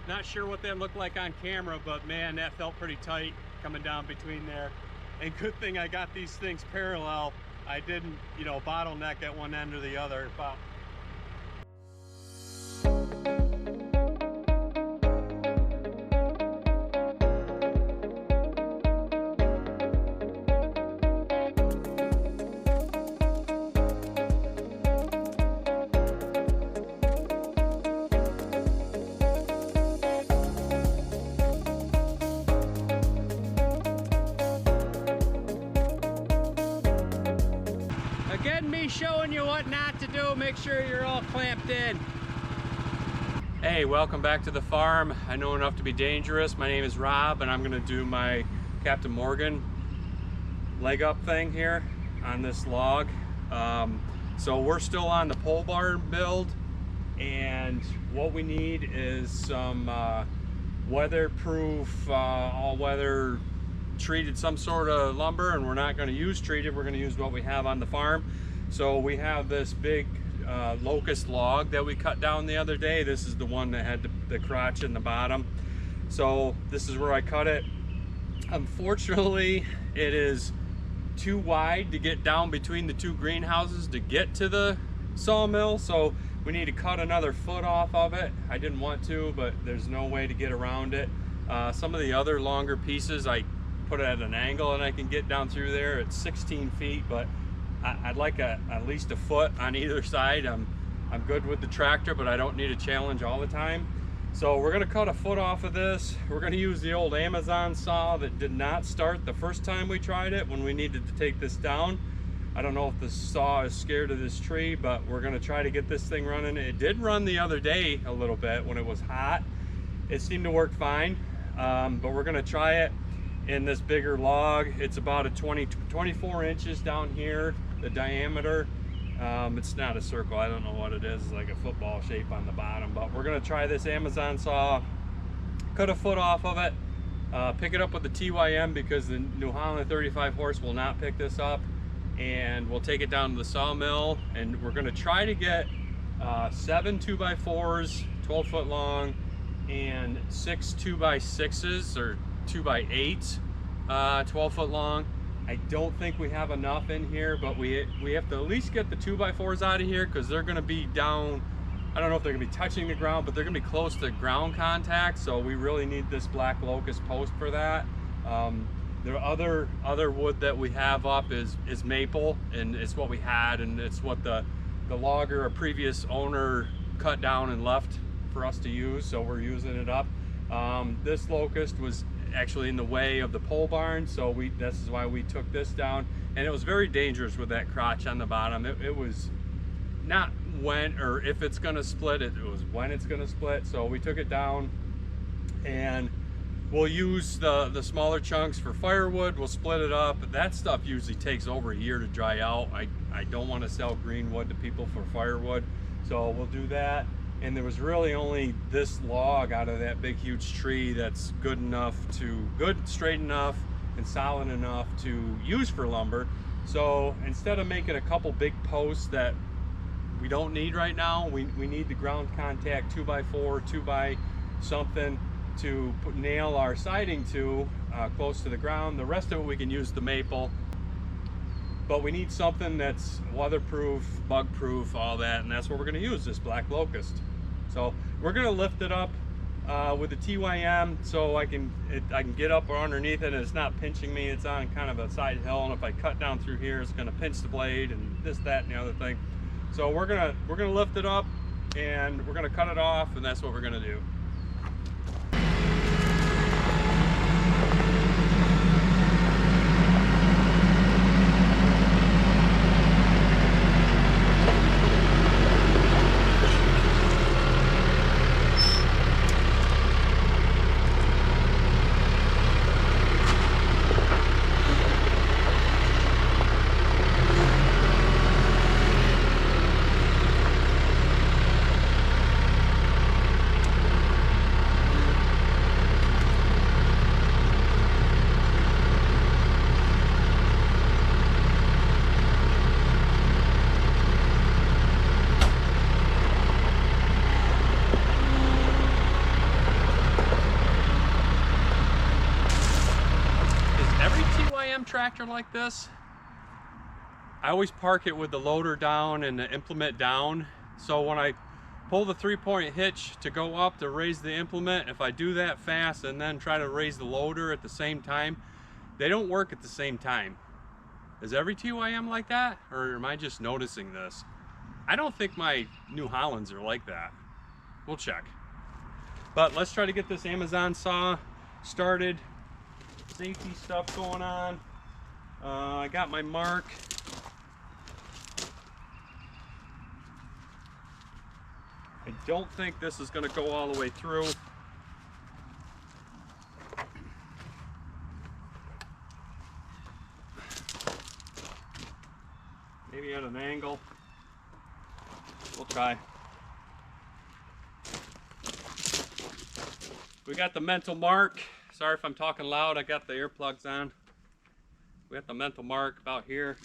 Not sure what that looked like on camera, but man, that felt pretty tight coming down between there. And good thing I got these things parallel. I didn't, you know, bottleneck at one end or the other. But again, me showing you what not to do. Make sure you're all clamped in. Hey, welcome back to the farm. I know enough to be dangerous. My name is Rob, and I'm gonna do my Captain Morgan leg up thing here on this log. So we're still on the pole barn build, and what we need is some weatherproof, all-weather treated some sort of lumber, and we're not going to use treated. We're going to use what we have on the farm. So we have this big locust log that we cut down the other day. This is the one that had the crotch in the bottom. So this is where I cut it. Unfortunately, it is too wide to get down between the two greenhouses to get to the sawmill, so we need to cut another foot off of it. I didn't want to, but there's no way to get around it. Some of the other longer pieces I put it at an angle and I can get down through there. It's 16 feet, but I'd like at least a foot on either side. I'm good with the tractor, but I don't need a challenge all the time. So we're gonna cut a foot off of this. We're gonna use the old Amazon saw that did not start the first time we tried it when we needed to take this down. I don't know if the saw is scared of this tree, but we're gonna try to get this thing running. It did run the other day a little bit when it was hot. It seemed to work fine, but we're gonna try it in this bigger log. It's about a 24 inches down here, the diameter. It's not a circle, I don't know what it is. It's like a football shape on the bottom, but we're gonna try this Amazon saw, cut a foot off of it, pick it up with the TYM because the New Holland 35 horse will not pick this up, and we'll take it down to the sawmill, and we're gonna try to get 7 2x4s, 12 foot long, and 6 2x6s or 2x8s, 12 foot long. I don't think we have enough in here, but we have to at least get the 2x4s out of here because they're going to be down. I don't know if they're going to be touching the ground, but they're going to be close to ground contact, so we really need this black locust post for that. The other wood that we have up is maple, and it's what we had, and it's what the logger, a previous owner, cut down and left for us to use, so we're using it up. This locust was actually in the way of the pole barn, so this is why we took this down, and it was very dangerous with that crotch on the bottom. It was not when or if it's going to split, it was when it's going to split. So we took it down, and we'll use the smaller chunks for firewood. We'll split it up. That stuff usually takes over a year to dry out. I don't want to sell green wood to people for firewood, so we'll do that. And there was really only this log out of that big huge tree that's good, straight enough and solid enough to use for lumber. So instead of making a couple big posts that we don't need right now, we need the ground contact 2x4, 2x something to nail our siding to close to the ground. The rest of it we can use the maple, but we need something that's weatherproof, bug-proof, all that, and that's what we're going to use, this black locust. So we're going to lift it up with the TYM so I can get up or underneath it and it's not pinching me. It's on kind of a side hill, and if I cut down through here, it's going to pinch the blade and this, that, and the other thing. So we're gonna lift it up and we're going to cut it off, and that's what we're going to do. TYM tractor like this, I always park it with the loader down and the implement down. So when I pull the 3-point hitch to go up to raise the implement, if I do that fast and then try to raise the loader at the same time, they don't work at the same time. Is every TYM like that, or am I just noticing this? I don't think my New Hollands are like that. We'll check. But let's try to get this Amazon saw started. Safety stuff going on. I got my mark. I don't think this is going to go all the way through. Maybe at an angle. We'll try. We got the mental mark. Sorry if I'm talking loud, I got the earplugs on. We got the mental mark about here.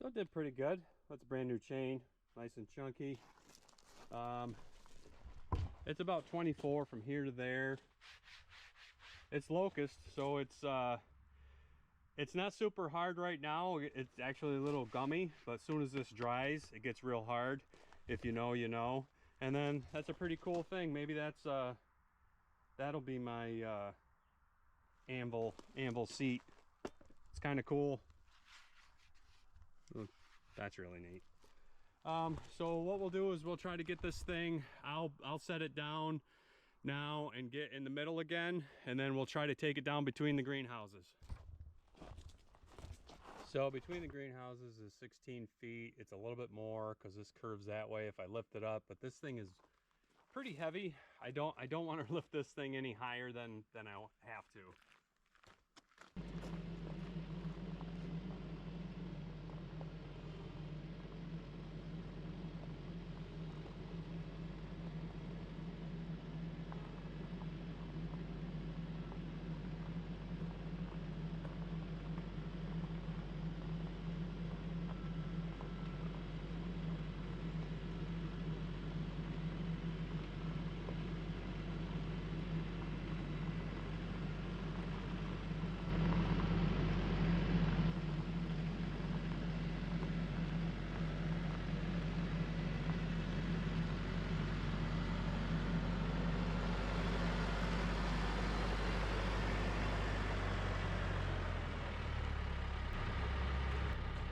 So it did pretty good. That's a brand new chain, nice and chunky. It's about 24 from here to there. It's Locust, so it's not super hard right now. It's actually a little gummy, but as soon as this dries, it gets real hard. If you know, you know. And then that's a pretty cool thing. Maybe that's that'll be my anvil seat. It's kind of cool. That's really neat. So what we'll do is we'll try to get this thing, I'll set it down now and get in the middle again, and then we'll try to take it down between the greenhouses. So between the greenhouses is 16 feet. It's a little bit more because this curves that way if I lift it up, but this thing is pretty heavy. I don't want to lift this thing any higher than I have to.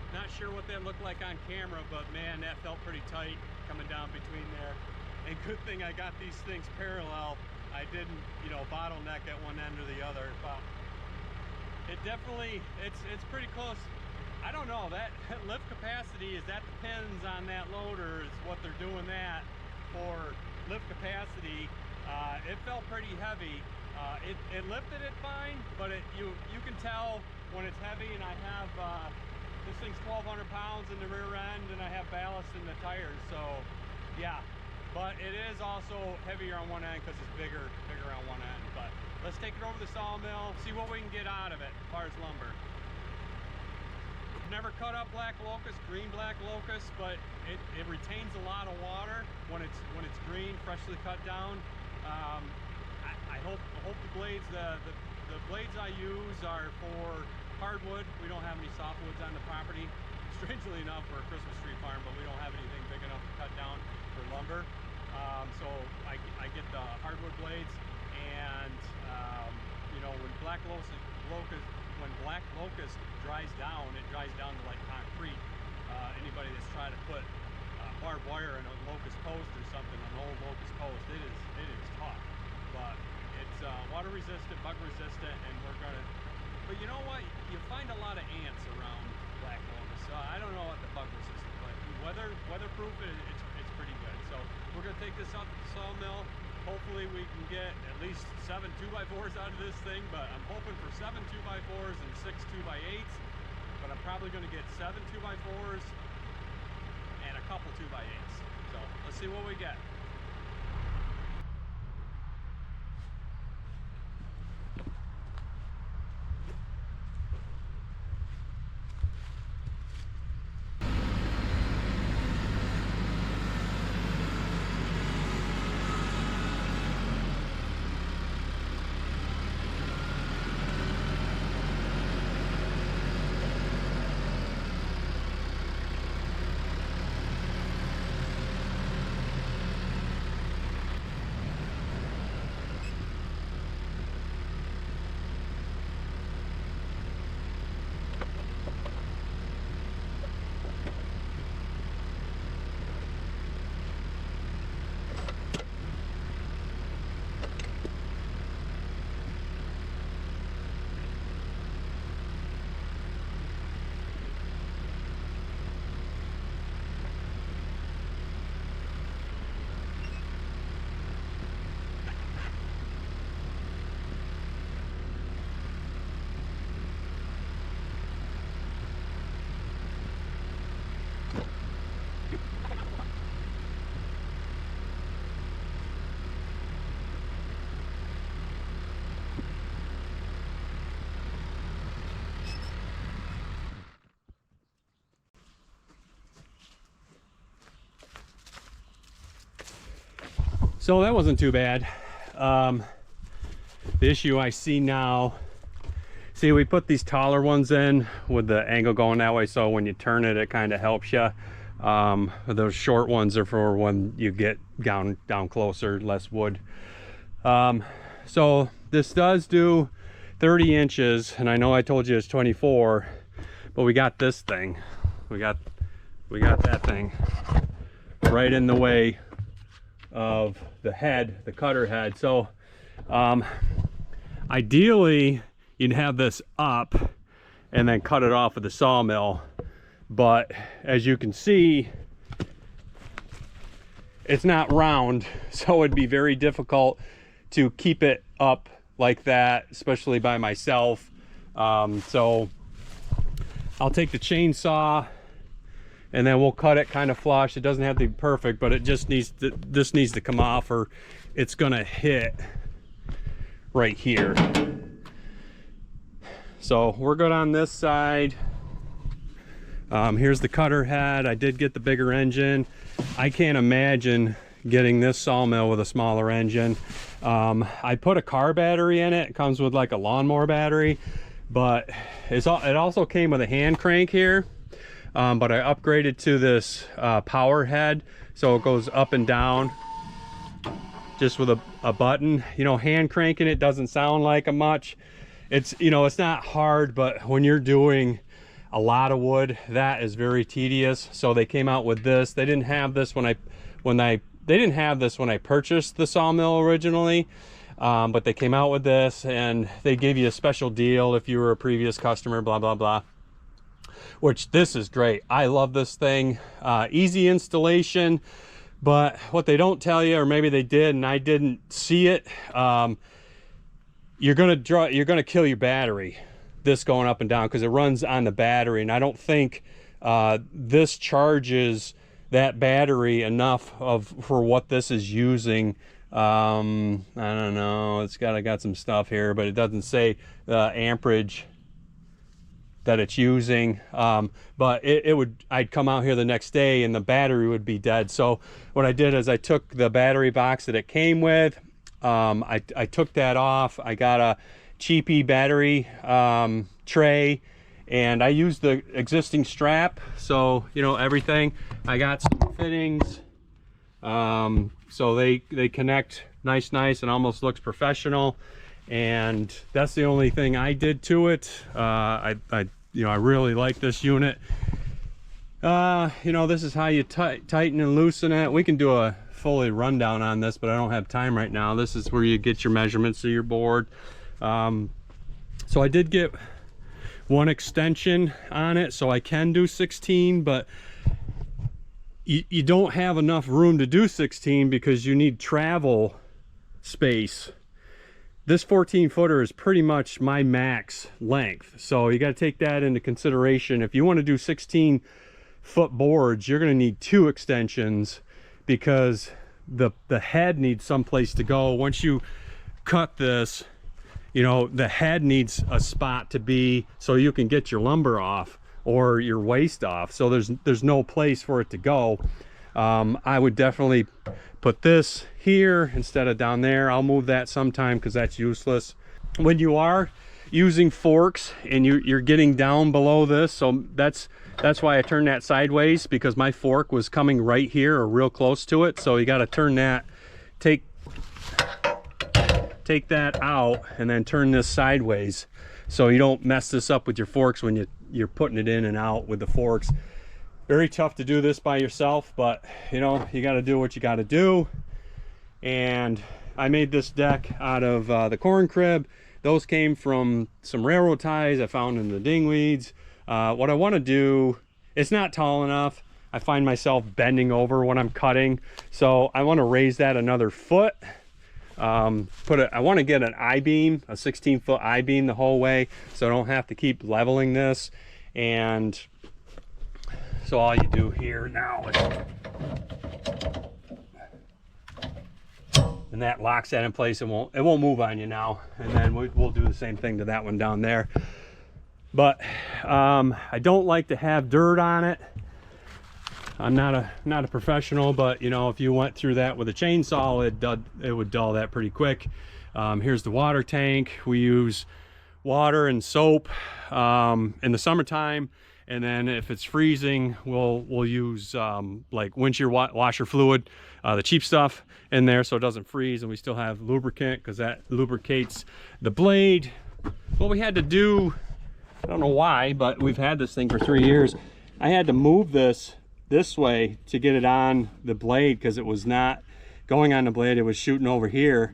Not sure what that looked like on camera, but man, that felt pretty tight coming down between there. And good thing I got these things parallel. I didn't, you know, bottleneck at one end or the other. But it definitely, it's pretty close. I don't know, that lift capacity, is that depends on that loader, is what they're doing that for lift capacity. It felt pretty heavy. It lifted it fine, but you can tell when it's heavy. And I have this thing's 1,200 pounds in the rear end, and I have ballast in the tires, so yeah. But it is also heavier on one end because it's bigger on one end. But let's take it over to the sawmill, see what we can get out of it as far as lumber. Never cut up black locust, green black locust, but it retains a lot of water when it's green, freshly cut down. I hope the blades, the the blades I use are for hardwood. We don't have any softwoods on the property. Strangely enough, we're a Christmas tree farm, but we don't have anything big enough to cut down for lumber. So I get the hardwood blades, and you know, when black locust dries down, it dries down to like concrete. Anybody that's trying to put barbed wire in a locust post or something, an old locust post, it is tough. But it's water resistant, bug resistant, and we're gonna. But you know what? You find a lot of ants around black locust. So I don't know what the bug resistant, but weatherproof, it's pretty good. So we're gonna take this out to the sawmill. Hopefully we can get at least 7 2x4s out of this thing, but I'm hoping for 7 2x4s and 6 2x8s. But I'm probably gonna get 7 2x4s and a couple 2x8s. So let's see what we get. So that wasn't too bad. The issue I see now, see, we put these taller ones in with the angle going that way, so when you turn it, it kind of helps you. Those short ones are for when you get down closer, less wood. So this does do 30 inches, and I know I told you it's 24, but we got this thing. We got that thing right in the way of the head, the cutter head. So ideally you'd have this up and then cut it off with the sawmill, but as you can see, it's not round, so it'd be very difficult to keep it up like that, especially by myself. So I'll take the chainsaw and then we'll cut it kind of flush. It doesn't have to be perfect, but it just needs to, this needs to come off, or it's gonna hit right here. So we're good on this side. Here's the cutter head. I did get the bigger engine. I can't imagine getting this sawmill with a smaller engine. I put a car battery in it. It comes with like a lawnmower battery, but it also came with a hand crank here. But I upgraded to this power head, so it goes up and down just with a button. You know, hand cranking it doesn't sound like a much. It's, you know, it's not hard, but when you're doing a lot of wood, that is very tedious. So they came out with this. They didn't have this when I purchased the sawmill originally, but they came out with this, and they gave you a special deal if you were a previous customer, blah blah blah. Which, this is great. I love this thing. Easy installation, but what they don't tell you, or maybe they did and I didn't see it, you're gonna kill your battery, this going up and down, because it runs on the battery, and I don't think this charges that battery enough for what this is using. I don't know, I got some stuff here, but it doesn't say the amperage that it's using, but I'd come out here the next day and the battery would be dead. So what I did is I took the battery box that it came with, I took that off. I got a cheapy battery tray, and I use the existing strap, so you know everything. I got some fittings, so they connect nice and almost looks professional, and that's the only thing I did to it. I really like this unit. You know, this is how you tighten and loosen it. We can do a fully rundown on this, but I don't have time right now. This is where you get your measurements of your board. So I did get one extension on it, so I can do 16, but you don't have enough room to do 16 because you need travel space. This 14 footer is pretty much my max length, so you got to take that into consideration. If you want to do 16 foot boards, you're going to need 2 extensions, because the head needs someplace to go. Once you cut this, you know, the head needs a spot to be so you can get your lumber off or your waste off. So there's no place for it to go. I would definitely put this here instead of down there. I'll move that sometime because that's useless. When you are using forks and you're getting down below this, so that's why I turned that sideways, because my fork was coming right here or real close to it. So you got to turn that, take that out, and then turn this sideways so you don't mess this up with your forks when you're putting it in and out with the forks. Very tough to do this by yourself, but you know, you got to do what you got to do. And I made this deck out of the corn crib. Those came from some railroad ties I found in the dingweeds. What I want to do, it's not tall enough. I find myself bending over when I'm cutting, so I want to raise that another foot. I want to get an I-beam, a 16-foot I-beam the whole way, so I don't have to keep leveling this. And so all you do here now is, and that locks that in place. It won't move on you now. And then we'll do the same thing to that one down there. But I don't like to have dirt on it. I'm not a professional, but you know, if you went through that with a chainsaw, it would dull that pretty quick. Here's the water tank. We use water and soap in the summertime, and then if it's freezing, we'll use like windshield washer fluid, the cheap stuff in there, so it doesn't freeze, and we still have lubricant because that lubricates the blade. What we had to do, I don't know why, but we've had this thing for 3 years. I had to move this way to get it on the blade because it was not going on the blade. It was shooting over here,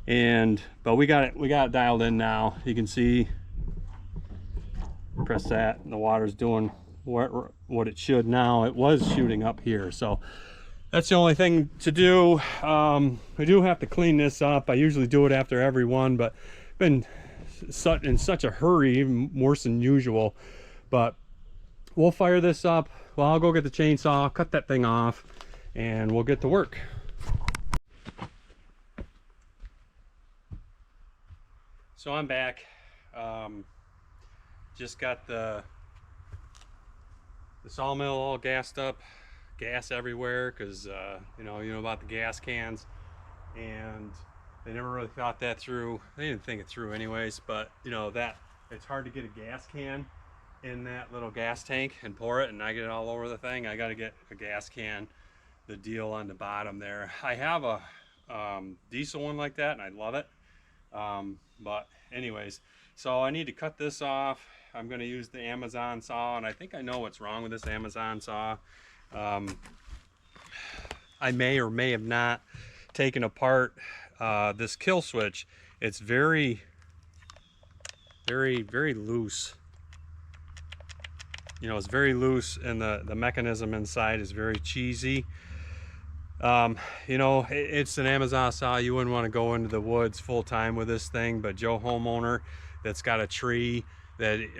but we got it dialed in now. You can see, press that and the water's doing what it should now. It was shooting up here, so that's the only thing to do. We do have to clean this up. I usually do it after every one, but been in such a hurry, even worse than usual. But we'll fire this up. Well, I'll go get the chainsaw, cut that thing off, and we'll get to work. So I'm back. Just got the sawmill all gassed up, gas everywhere, because you know about the gas cans, and they never really thought that through. They didn't think it through anyways, but you know that it's hard to get a gas can in that little gas tank and pour it and not get it all over the thing. I got to get a gas can, the deal on the bottom there. I have a diesel one like that and I love it, but anyways, so I need to cut this off. I'm going to use the Amazon saw, and I think I know what's wrong with this Amazon saw. I may or may have not taken apart this kill switch. It's very loose. You know, it's very loose, and the mechanism inside is very cheesy. You know, it's an Amazon saw. You wouldn't want to go into the woods full time with this thing, but Joe homeowner that's got a tree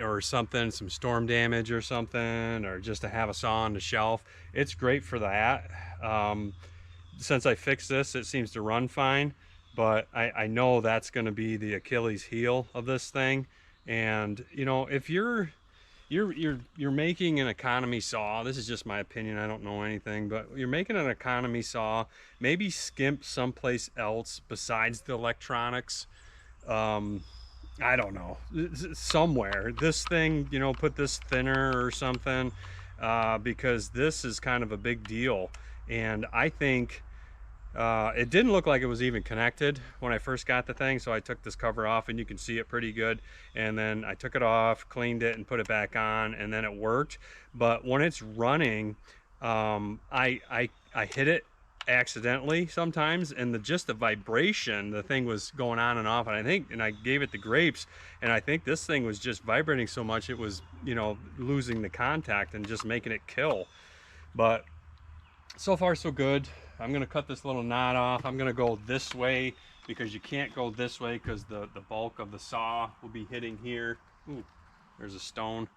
or something, some storm damage or something, or just to have a saw on the shelf, it's great for that. Since I fixed this, it seems to run fine, but I know that's going to be the Achilles heel of this thing. And you know, if you're making an economy saw, this is just my opinion, I don't know anything, but you're making an economy saw, maybe skimp someplace else besides the electronics. I don't know, somewhere. This thing, you know, put this thinner or something, because this is kind of a big deal. And I think it didn't look like it was even connected when I first got the thing, so I took this cover off and you can see it pretty good. And then I took it off, cleaned it, and put it back on, and then it worked. But when it's running, I hit it accidentally sometimes, and just the vibration, the thing was going on and off, and I gave it the grapes, and I think this thing was just vibrating so much it was, you know, losing the contact and just making it kill. But so far so good. I'm gonna cut this little knot off. I'm gonna go this way because you can't go this way because the bulk of the saw will be hitting here. Ooh, there's a stone.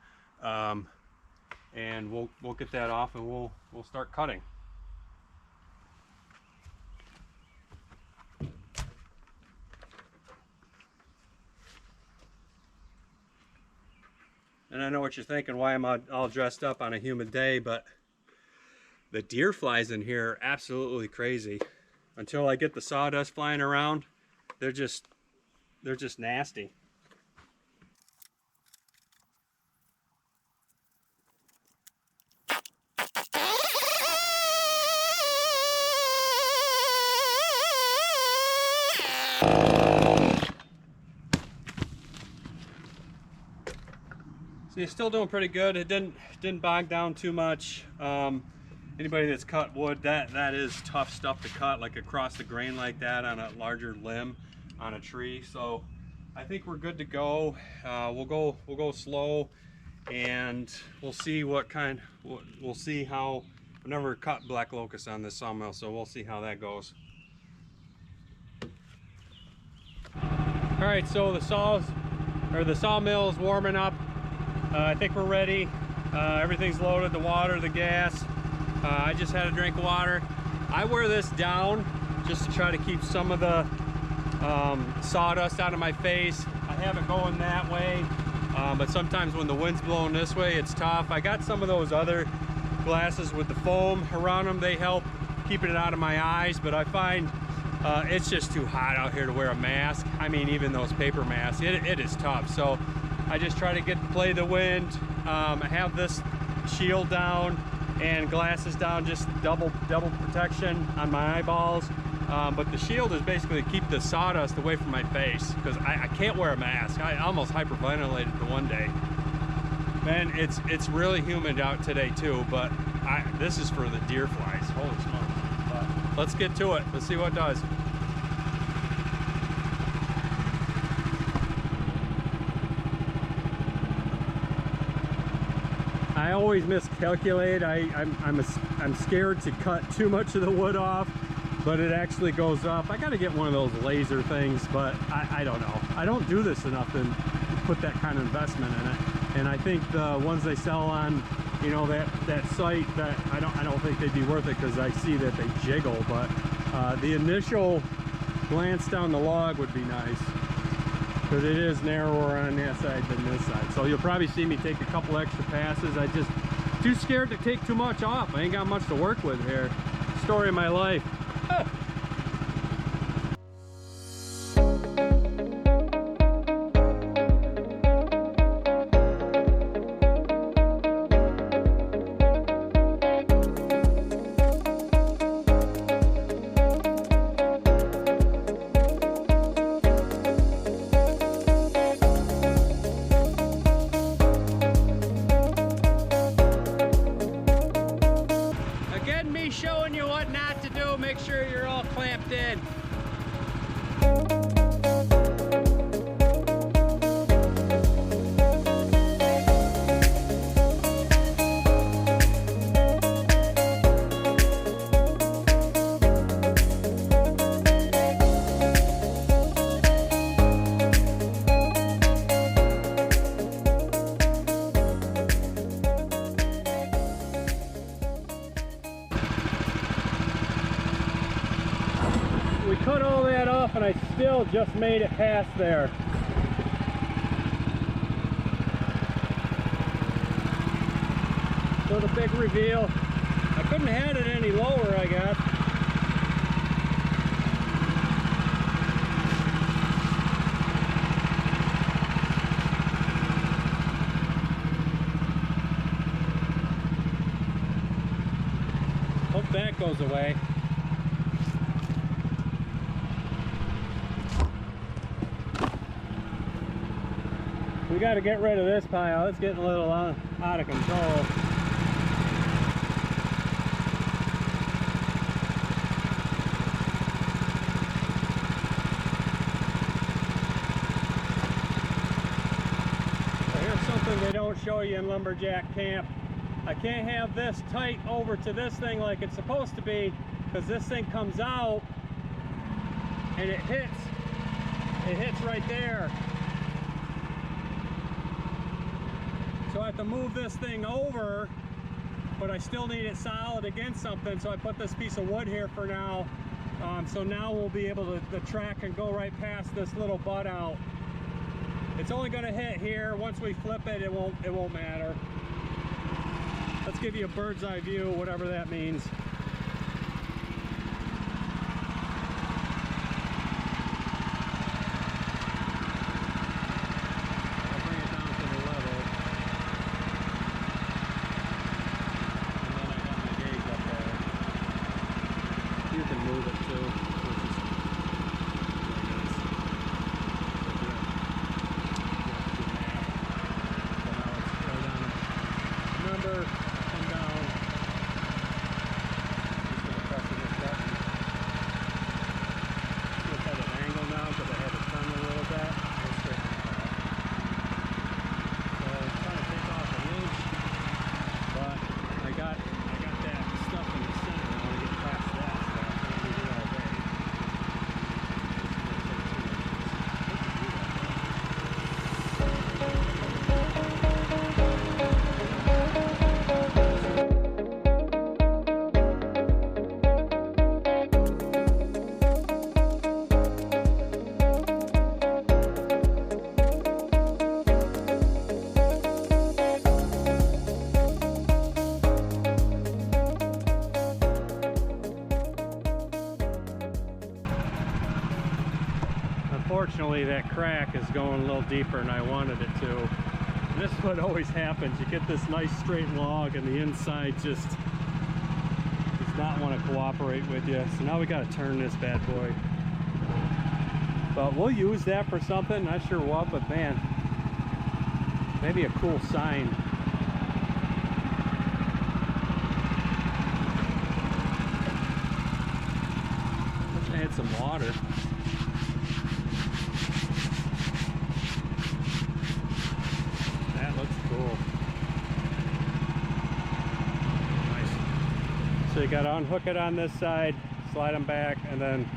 And we'll get that off, and we'll start cutting. And I know what you're thinking, why am I all dressed up on a humid day, but the deer flies in here are absolutely crazy. Until I get the sawdust flying around, they're just nasty. So you're still doing pretty good. It didn't bog down too much. Anybody that's cut wood, that is tough stuff to cut, like across the grain like that on a larger limb on a tree. So I think we're good to go. We'll go slow, and we'll see we'll see how. I've never cut black locust on this sawmill, so we'll see how that goes. All right, so the sawmill is warming up. I think we're ready. Everything's loaded, the water, the gas. I just had a drink of water. I wear this down just to try to keep some of the sawdust out of my face. I have it going that way, but sometimes when the wind's blowing this way, it's tough. I got some of those other glasses with the foam around them. They help keeping it out of my eyes, but I find it's just too hot out here to wear a mask. I mean, even those paper masks, it is tough. So I just try to play the wind. I have this shield down and glasses down, just double protection on my eyeballs. But the shield is basically to keep the sawdust away from my face, because I can't wear a mask. I almost hyperventilated the one day. And it's really humid out today too, but this is for the deer flies. Holy smokes. But let's get to it. Let's see what it does. I always miscalculate. I'm scared to cut too much of the wood off, but it actually goes up. I got to get one of those laser things, but I don't know. I don't do this enough to put that kind of investment in it. And I think the ones they sell on, you know, that site, that I don't think they'd be worth it, because I see that they jiggle. But the initial glance down the log would be nice, because it is narrower on that side than this side. So you'll probably see me take a couple extra passes. I just too scared to take too much off. I ain't got much to work with here. Story of my life. Showing you what not to do. Make sure you're all clamped in. We cut all that off, and I still just made it past there. So the big reveal. I couldn't have had it any lower, I guess. that goes away. We got to get rid of this pile. It's getting a little out of control. They don't show you in lumberjack camp. I can't have this tight over to this thing like it's supposed to be, because this thing comes out and it hits right there. So I have to move this thing over, but I still need it solid against something, so I put this piece of wood here for now. So now we'll be able to, the track can go right past this little butt out. It's only going to hit here. Once we flip it, it won't matter. Let's give you a bird's eye view, whatever that means. I'll bring it down to the level. And then I got my gauge up there. You can move it too. Unfortunately, that crack is going a little deeper than I wanted it to. And this is what always happens. You get this nice straight log and the inside just does not want to cooperate with you. So now we got to turn this bad boy. But we'll use that for something. Not sure what, but man, maybe a cool sign. Let's add some water. Cool. Nice. So you got to unhook it on this side, slide them back, and then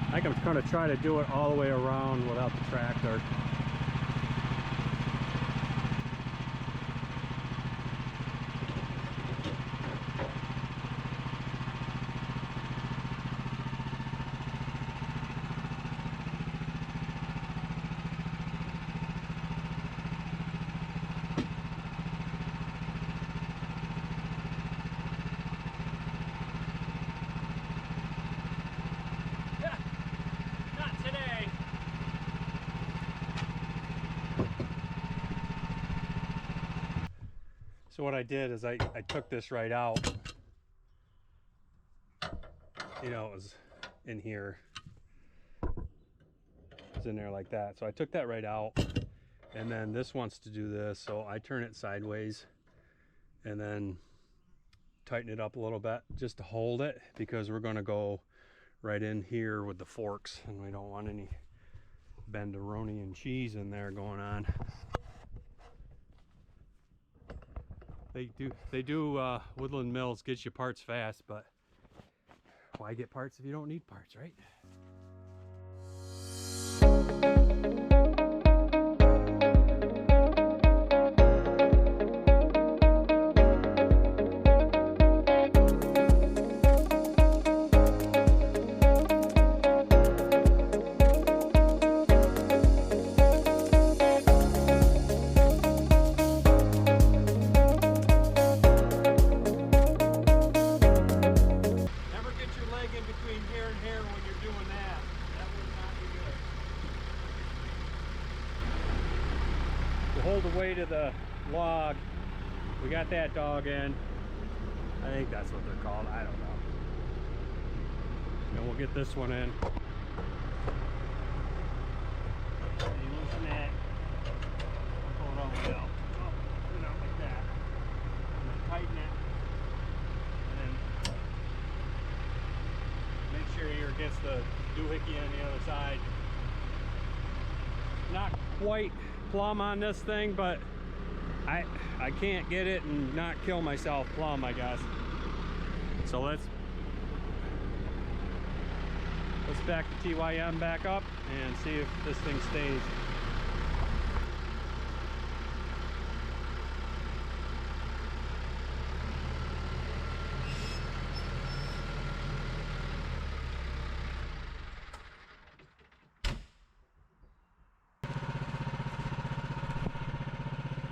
I think I'm going to try to do it all the way around without the tractor. So what I did is I took this right out. You know, it was in here. It's in there like that. So I took that right out. And then this wants to do this. So I turn it sideways and then tighten it up a little bit just to hold it, because we're going to go right in here with the forks and we don't want any benderoni and cheese in there going on. They do Woodland Mills gets you parts fast, but why get parts if you don't need parts, right? Hold the weight of the log. We got that dog in. I think that's what they're called. I don't know. And we'll get this one in. You loosen that. Pull it all the way out. Oh, put it out like that. And then tighten it. And then make sure you're against the doohickey on the other side. Not quite plumb on this thing, but I can't get it and not kill myself plumb, I guess. So let's back the TYM back up and see if this thing stays.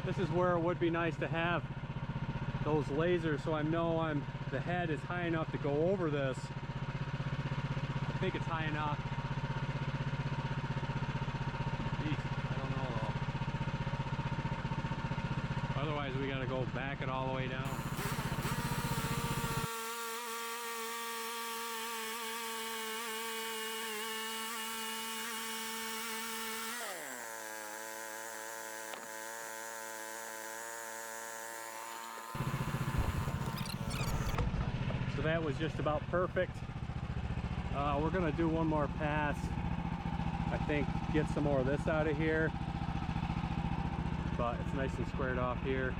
This is where it would be nice to have those lasers, so I know the head is high enough to go over this. I think it's high enough. Jeez, I don't know though. Otherwise we gotta go back it all the way down. That was just about perfect. We're gonna do one more pass. I think get some more of this out of here, but it's nice and squared off here.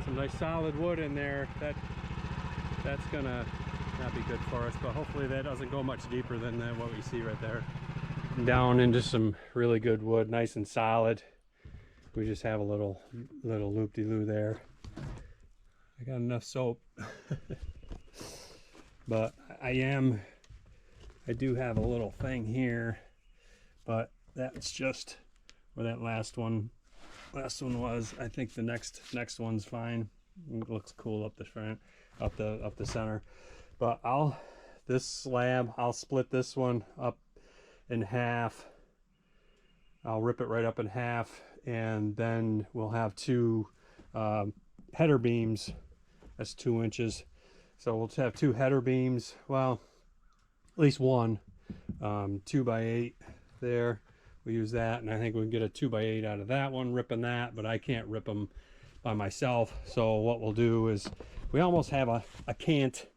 Some nice solid wood in there. That's gonna not be good for us, but hopefully that doesn't go much deeper than what we see right there. Down into some really good wood, nice and solid. We just have a little loop-de-loo there. I got enough soap. But I do have a little thing here, but that's just where that last one was. I think the next one's fine. It looks cool up the front, up the center. But this slab, I'll split this one up in half. I'll rip it right up in half, and then we'll have two header beams. That's 2 inches. So we'll have two header beams, well, at least one, 2x8 there. We use that, and I think we can get a 2x8 out of that one, ripping that, but I can't rip them by myself. So what we'll do is, we almost have a cant,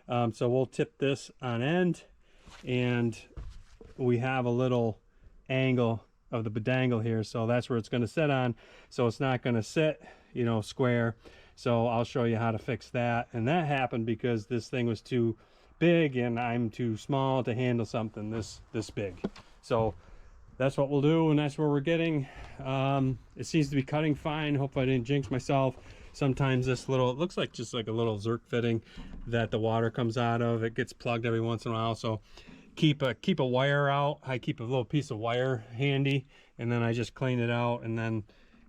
so we'll tip this on end, and we have a little angle of the bedangle here, so that's where it's going to sit on, so it's not going to sit, you know, square. So I'll show you how to fix that. And that happened because this thing was too big and I'm too small to handle something this big. So that's what we'll do, and that's where we're getting. It seems to be cutting fine. Hope I didn't jinx myself. Sometimes this little, it looks like just like a little Zerk fitting that the water comes out of. It gets plugged every once in a while. So keep a wire out. I keep a little piece of wire handy, and then I just clean it out, and then,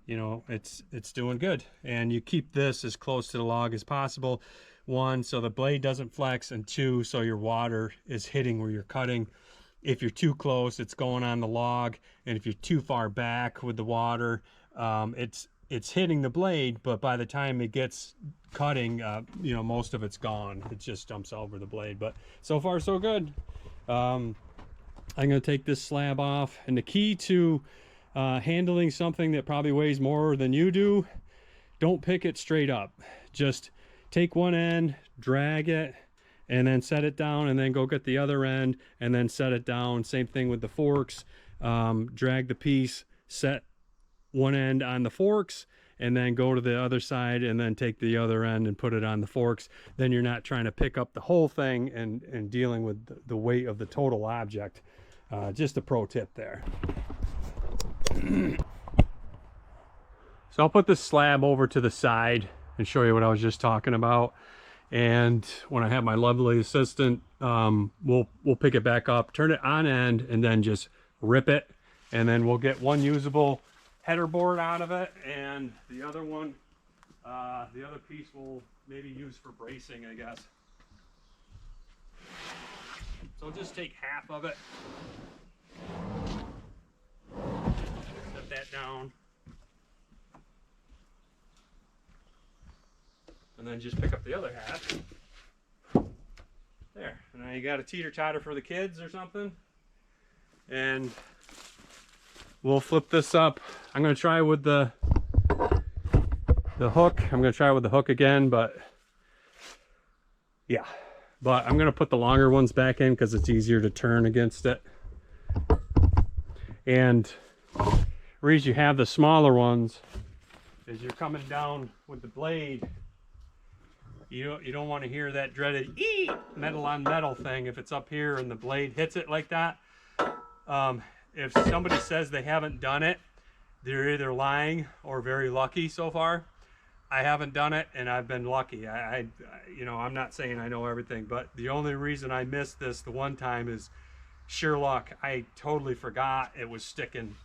you know, it's doing good. And you keep this as close to the log as possible. 1, so the blade doesn't flex, and 2, so your water is hitting where you're cutting. If you're too close, it's going on the log, and if you're too far back with the water, it's hitting the blade, but by the time it gets cutting, you know, most of it's gone. It just jumps over the blade. But so far so good. I'm gonna take this slab off, and the key to handling something that probably weighs more than you do, don't pick it straight up. Just take one end, drag it, and then set it down, and then go get the other end and then set it down. Same thing with the forks. Drag the piece, set one end on the forks, and then go to the other side and then take the other end and put it on the forks. Then you're not trying to pick up the whole thing and dealing with the weight of the total object. Just a pro tip there. So I'll put this slab over to the side and show you what I was just talking about. And when I have my lovely assistant, we'll pick it back up, turn it on end, and then just rip it. And then we'll get one usable header board out of it, and the other one, the other piece we'll maybe use for bracing, I guess. So I'll just take half of it. Set that down. and then just pick up the other half. There, and now you got a teeter-totter for the kids or something. And we'll flip this up. I'm gonna try with the hook. I'm gonna try with the hook again, but yeah. But I'm gonna put the longer ones back in because it's easier to turn against it. And the reason you have the smaller ones is you're coming down with the blade. You don't want to hear that dreaded "ee" metal on metal thing if it's up here and the blade hits it like that. If somebody says they haven't done it, they're either lying or very lucky so far. I haven't done it, and I've been lucky. You know, I'm not saying I know everything, but the only reason I missed this the one time is sheer luck. I totally forgot it was sticking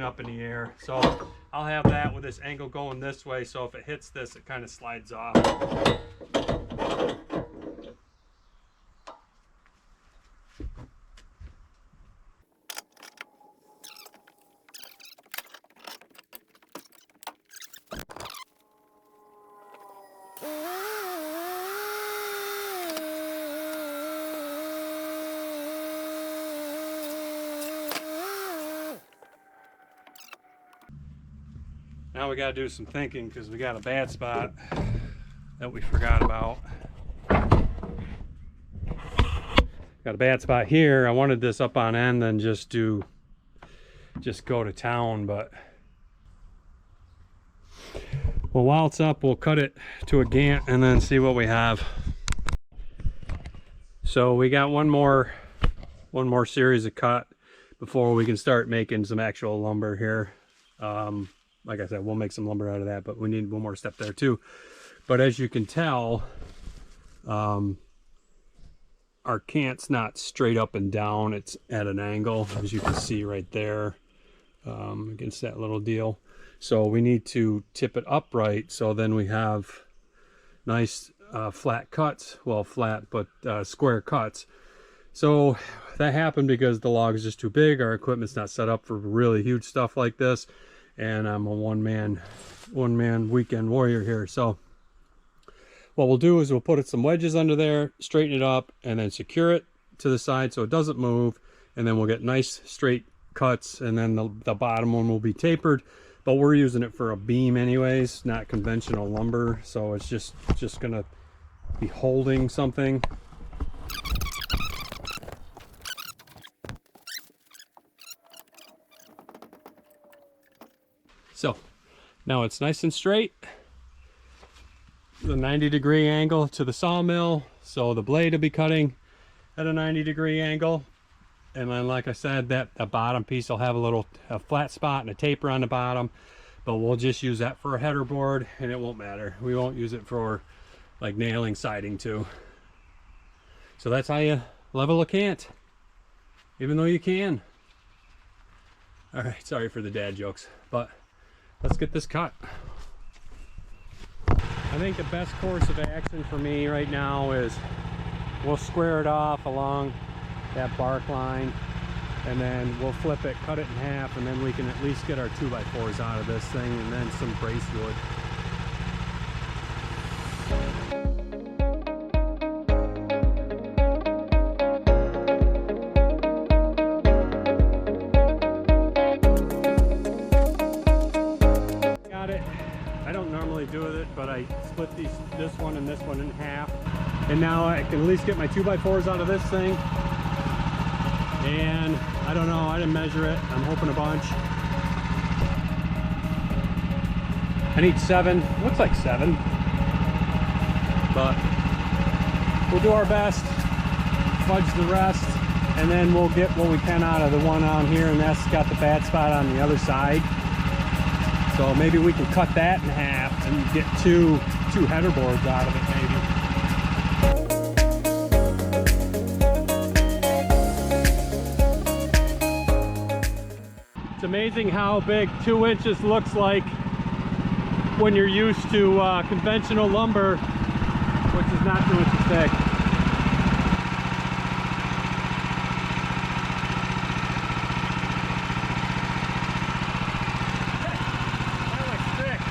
up in the air. So I'll have that with this angle going this way, so if it hits this, it kind of slides off. Now we got to do some thinking because we got a bad spot that we forgot about. Got a bad spot here. I wanted this up on end and just go to town, but well, while it's up, we'll cut it to a gant and then see what we have. So we got one more series of cut before we can start making some actual lumber here. Like I said, we'll make some lumber out of that, but we need one more step there too. But as you can tell, our cant's not straight up and down. It's at an angle, as you can see right there, against that little deal. So we need to tip it upright, so then we have nice flat cuts. Well, flat, but square cuts. So that happened because the log is just too big. Our equipment's not set up for really huge stuff like this. And I'm a one-man weekend warrior here. So what we'll do is we'll put some wedges under there, straighten it up, and then secure it to the side so it doesn't move. And then we'll get nice straight cuts, and then the bottom one will be tapered. But we're using it for a beam anyways, not conventional lumber. So it's just gonna be holding something. So now it's nice and straight, the 90-degree angle to the sawmill, so the blade will be cutting at a 90-degree angle. And then, like I said, the bottom piece will have a flat spot and a taper on the bottom, but we'll just use that for a header board, and it won't matter. We won't use it for like nailing siding too. So that's how you level a cant, even though you can. All right, sorry for the dad jokes, but let's get this cut. I think the best course of action for me right now is we'll square it off along that bark line, and then we'll flip it, cut it in half, and then we can at least get our 2x4s out of this thing, and then some brace wood. But I split this one and this one in half, and now I can at least get my 2x4s out of this thing. And I don't know, I didn't measure it. I'm hoping a bunch. I need 7, looks like 7, but we'll do our best, fudge the rest, and then we'll get what we can out of the one on here, and that's got the bad spot on the other side. So maybe we can cut that in half and get two header boards out of it maybe. It's amazing how big 2 inches looks like when you're used to conventional lumber, which is not 2 inches thick. That looks thick.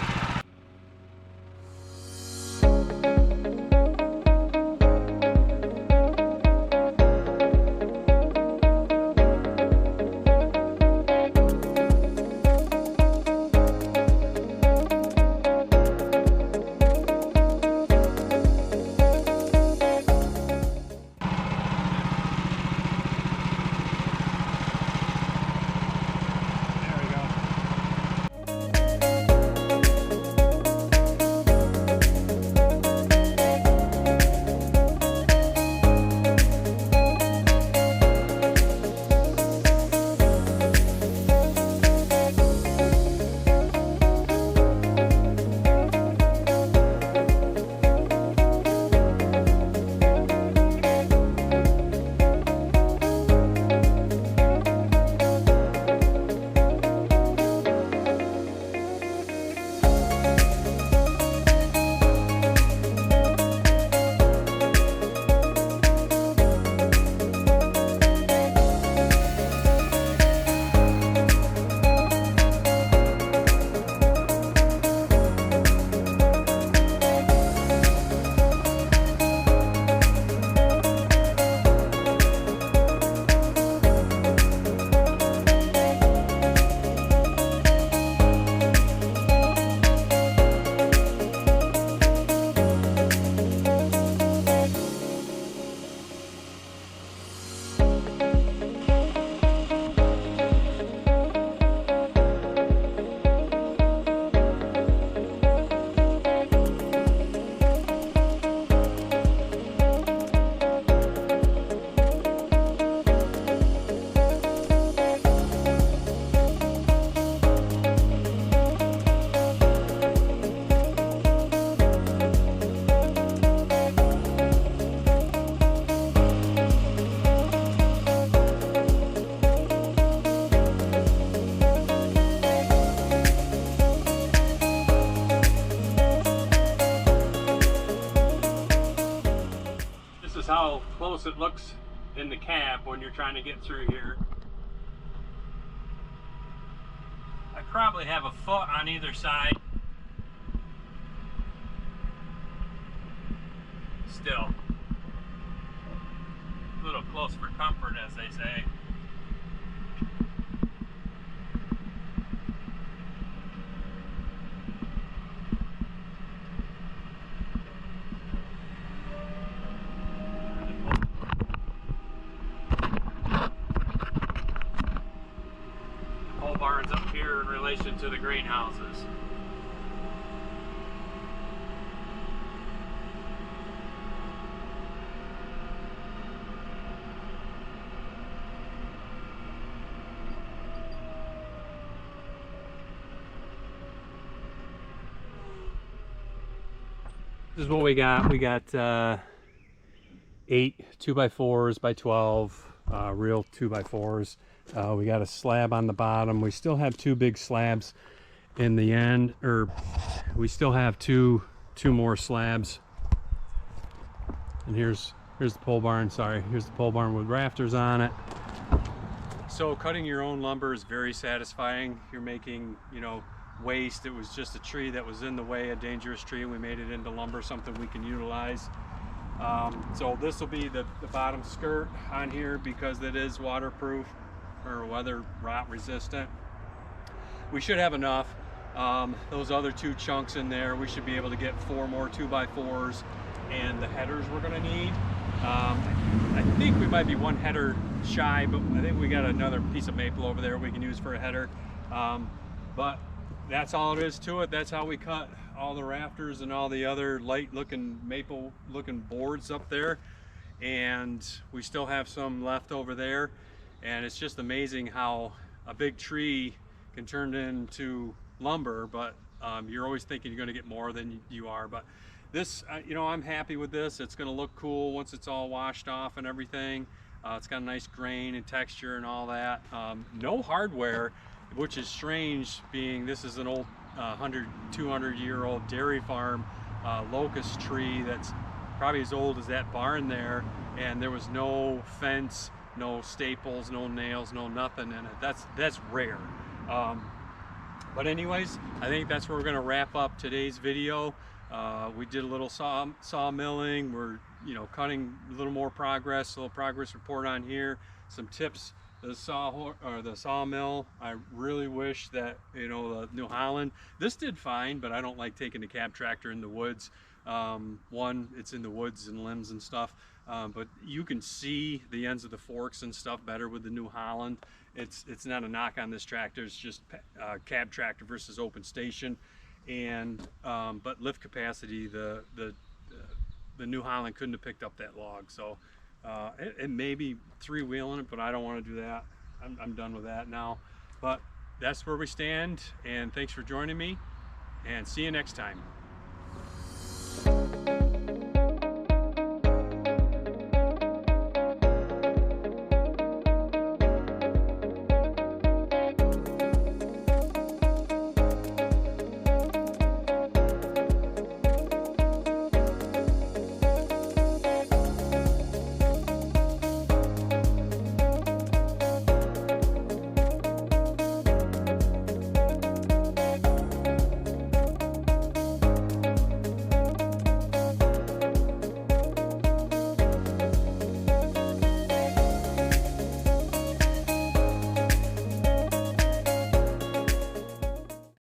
close it looks in the cab when you're trying to get through here. I probably have a foot on either side. Still, a little close for comfort, as they say. Pole barns up here in relation to the greenhouses. This is what we got. We got 8 2x4s by 12 real 2x4s. We got a slab on the bottom. We still have 2 big slabs in the end, or we still have two more slabs. And here's the pole barn. Sorry, here's the pole barn with rafters on it. So cutting your own lumber is very satisfying. You're making, you know, waste. It was just a tree that was in the way, a dangerous tree, and we made it into lumber, something we can utilize. So this will be the bottom skirt on here because it is waterproof or weather rot resistant. We should have enough. Those other 2 chunks in there, we should be able to get 4 more 2x4s, and the headers we're going to need. I think we might be 1 header shy, but I think we got another piece of maple over there we can use for a header. But that's all it is to it. That's how we cut all the rafters and all the other light looking maple looking boards up there, and we still have some left over there. And it's just amazing how a big tree can turn into lumber, but you're always thinking you're going to get more than you are. But this, you know, I'm happy with this. It's going to look cool once it's all washed off and everything. It's got a nice grain and texture and all that. No hardware, which is strange, being this is an old 200-year-old dairy farm locust tree that's probably as old as that barn there, and there was no fence, no staples, no nails, no nothing in it. That's rare. But anyways, I think that's where we're going to wrap up today's video. We did a little sawmilling. We're, you know, cutting a little more progress, a little progress report on here, some tips. The sawmill, I really wish that, you know, the New Holland, this did fine, but I don't like taking the cab tractor in the woods. One, it's in the woods and limbs and stuff, but you can see the ends of the forks and stuff better with the New Holland. It's not a knock on this tractor, it's just cab tractor versus open station. And but lift capacity, the New Holland couldn't have picked up that log. So it may be 3-wheeling it, but I don't want to do that. I'm done with that now. But that's where we stand, and thanks for joining me, and see you next time.